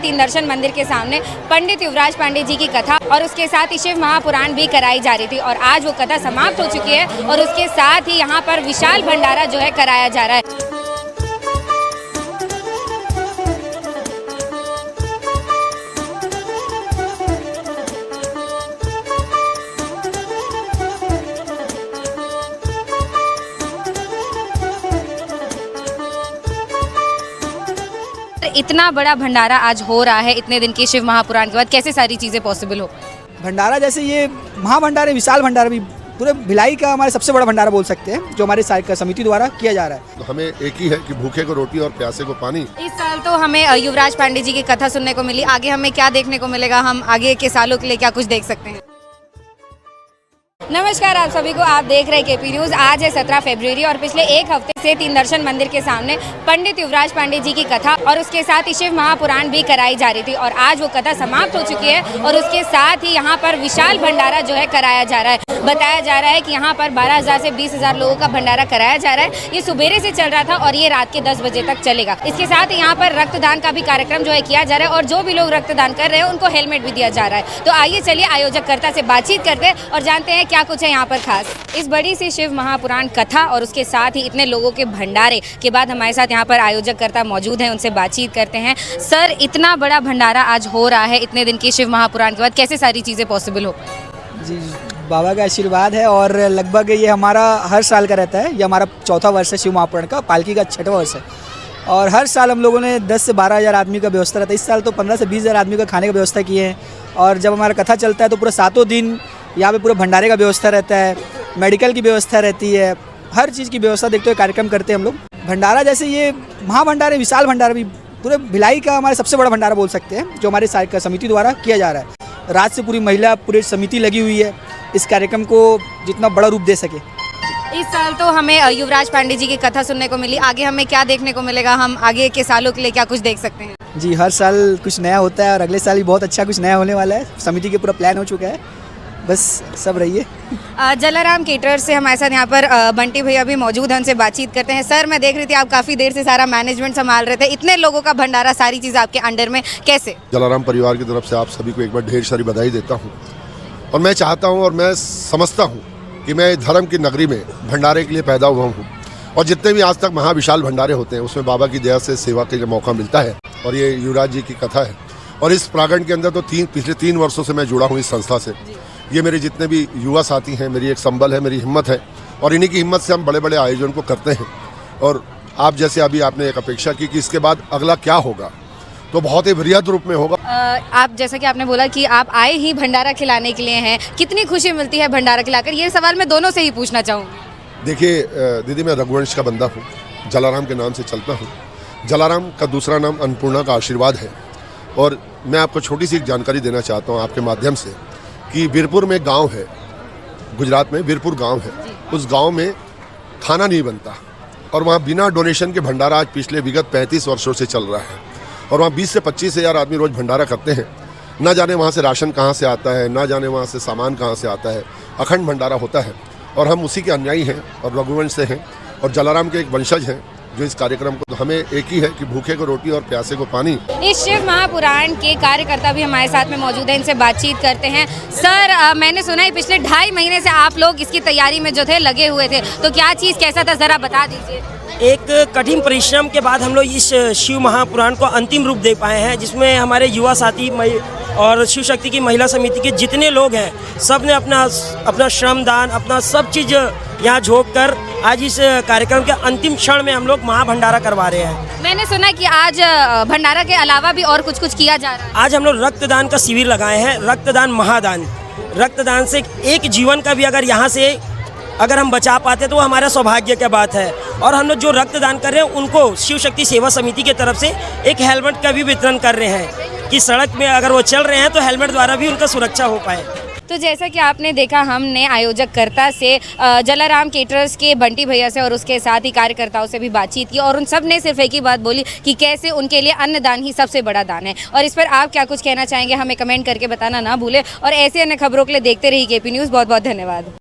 तीन दर्शन मंदिर के सामने पंडित युवराज पांडे जी की कथा और उसके साथ ही शिव महापुराण भी कराई जा रही थी और आज वो कथा समाप्त हो चुकी है और उसके साथ ही यहाँ पर विशाल भंडारा जो है कराया जा रहा है। इतना बड़ा भंडारा आज हो रहा है इतने दिन के शिव महापुराण के बाद, कैसे सारी चीज़ें पॉसिबल हो? भंडारा जैसे ये महाभंडारा, विशाल भंडारा भी पूरे भिलाई का हमारे सबसे बड़ा भंडारा बोल सकते हैं, जो हमारे समिति द्वारा किया जा रहा है। तो हमें एक ही है कि भूखे को रोटी और प्यासे को पानी। इस साल तो हमें युवराज पांडे जी की कथा सुनने को मिली, आगे हमें क्या देखने को मिलेगा, हम आगे के सालों के लिए क्या कुछ देख सकते हैं? नमस्कार आप सभी को, आप देख रहे हैं केपी न्यूज़। आज है 17 फरवरी और पिछले एक हफ्ते से तीन दर्शन मंदिर के सामने पंडित युवराज पांडे जी की कथा और उसके साथ ही शिव महापुराण भी कराई जा रही थी और आज वो कथा समाप्त हो चुकी है और उसके साथ ही यहाँ पर विशाल भंडारा जो है कराया जा रहा है। बताया जा रहा है कि यहाँ पर 12,000 से 20,000 लोगों का भंडारा कराया जा रहा है। ये सुबेरे से चल रहा था और ये रात के 10 बजे तक चलेगा। इसके साथ यहाँ पर रक्तदान का भी कार्यक्रम जो है किया जा रहा है और जो भी लोग रक्तदान कर रहे हैं उनको हेलमेट भी दिया जा रहा है। तो आइए चलिए आयोजककर्ता से बातचीत करते हैं और जानते हैं क्या कुछ है यहाँ पर खास। इस बड़ी सी शिव महापुराण कथा और उसके साथ ही इतने लोगों के भंडारे के बाद हमारे साथ यहाँ पर आयोजककर्ता मौजूद हैं, उनसे बातचीत करते हैं। सर, इतना बड़ा भंडारा आज हो रहा है इतने दिन के शिव महापुराण के बाद, कैसे सारी चीज़ें पॉसिबल हो? जी, बाबा का आशीर्वाद है और लगभग ये हमारा हर साल का रहता है। ये हमारा चौथा वर्ष है शिव महापुराण का, पालकी का 6वां वर्ष है और हर साल हम लोगों ने 10 से 12,000 आदमी का व्यवस्था रहता है। इस साल तो 15 से 20,000 आदमी का खाने का व्यवस्था किए हैं और जब हमारा कथा चलता है तो पूरा 7 दिन यहाँ पे पूरे भंडारे का व्यवस्था रहता है, मेडिकल की व्यवस्था रहती है, हर चीज़ की व्यवस्था देखते हुए कार्यक्रम करते हैं हम लोग। भंडारा जैसे ये महाभंडारा, विशाल भंडारा भी पूरे भिलाई का हमारे सबसे बड़ा भंडारा बोल सकते हैं, जो हमारे समिति द्वारा किया जा रहा है। रात से पूरी महिला पूरी समिति लगी हुई है इस कार्यक्रम को जितना बड़ा रूप दे सके। इस साल तो हमें युवराज पांडे जी की कथा सुनने को मिली, आगे हमें क्या देखने को मिलेगा, हम आगे के सालों के लिए क्या कुछ देख सकते हैं? जी, हर साल कुछ नया होता है और अगले साल भी बहुत अच्छा कुछ नया होने वाला है। समिति के पूरा प्लान हो चुका है, बस सब रहिए। जलाराम केटरर्स से हमारे साथ यहाँ पर बंटी भैया भी मौजूद हैं, उनसे बातचीत करते हैं। सर, मैं देख रही थी आप काफ़ी देर से सारा मैनेजमेंट संभाल रहे थे, इतने लोगों का भंडारा, सारी चीज़ आपके अंडर में, कैसे? जलाराम परिवार की तरफ से आप सभी को एक बार ढेर सारी बधाई देता हूँ और मैं चाहता हूँ और मैं समझता हूँ कि मैं धर्म की नगरी में भंडारे के लिए पैदा हुआ हूँ और जितने भी आज तक महाविशाल भंडारे होते हैं उसमें बाबा की दया से सेवा के लिए मौका मिलता है और ये युवराज जी की कथा है और इस प्रांगण के अंदर तो पिछले 3 वर्षों से मैं जुड़ा हूँ इस संस्था से। ये मेरे जितने भी युवा साथी हैं, मेरी एक संबल है, मेरी हिम्मत है और इन्हीं की हिम्मत से हम बड़े बड़े आयोजन को करते हैं। और आप जैसे अभी आपने एक अपेक्षा की कि इसके बाद अगला क्या होगा, तो बहुत ही वृहद रूप में होगा। आप जैसा कि आपने बोला कि आप आए ही भंडारा खिलाने के लिए हैं, कितनी खुशी मिलती है भंडारा खिलाकर, ये सवाल मैं दोनों से ही पूछना चाहूँगी। देखिए दीदी, मैं रघुवंश का बंदा हूँ, जलाराम के नाम से चलता हूँ। जलाराम का दूसरा नाम अन्नपूर्णा का आशीर्वाद है और मैं आपको छोटी सी एक जानकारी देना चाहता हूँ आपके माध्यम से कि वीरपुर में गांव है, गुजरात में वीरपुर गांव है, उस गांव में खाना नहीं बनता और वहाँ बिना डोनेशन के भंडारा आज पिछले विगत 35 वर्षों से चल रहा है और वहाँ 20 से 25 हज़ार आदमी रोज़ भंडारा करते हैं। ना जाने वहाँ से राशन कहाँ से आता है, ना जाने वहाँ से सामान कहाँ से आता है, अखंड भंडारा होता है और हम उसी के अनुयायी हैं और रघुवंश से हैं और जलाराम के एक वंशज हैं जो इस कार्यक्रम को, तो हमें एक ही है कि भूखे को रोटी और प्यासे को पानी। इस शिव महापुराण के कार्यकर्ता भी हमारे साथ में मौजूद हैं, इनसे बातचीत करते हैं। सर, मैंने सुना है पिछले 2.5 महीने से आप लोग इसकी तैयारी में जो थे लगे हुए थे, तो क्या चीज़ कैसा था, ज़रा बता दीजिए। एक कठिन परिश्रम के बाद हम लोग इस शिव महापुराण को अंतिम रूप दे पाए हैं, जिसमें हमारे युवा साथी और शिव शक्ति की महिला समिति के जितने लोग हैं, सब ने अपना श्रमदान, अपना सब चीज़ यहाँ झोंक कर आज इस कार्यक्रम के अंतिम क्षण में हम लोग महाभंडारा करवा रहे हैं। मैंने सुना कि आज भंडारा के अलावा भी और कुछ किया जा रहा है। आज हम लोग रक्तदान का शिविर लगाए हैं, रक्तदान महादान। रक्तदान से एक जीवन का भी अगर हम बचा पाते तो वो हमारा सौभाग्य की बात है और हम लोग जो रक्तदान कर रहे हैं उनको शिव शक्ति सेवा समिति की तरफ से एक हेलमेट का भी वितरण कर रहे हैं कि सड़क में अगर वो चल रहे हैं तो हेलमेट द्वारा भी उनका सुरक्षा हो पाए। तो जैसा कि आपने देखा, हमने आयोजककर्ता से, जलाराम केटरर्स के बंटी भैया से और उसके साथ ही कार्यकर्ताओं से भी बातचीत की और उन सब ने सिर्फ एक ही बात बोली कि कैसे उनके लिए अन्नदान ही सबसे बड़ा दान है। और इस पर आप क्या कुछ कहना चाहेंगे, हमें कमेंट करके बताना ना भूलें और ऐसे अन्य खबरों के लिए देखते रहिए केपी न्यूज़। बहुत बहुत धन्यवाद।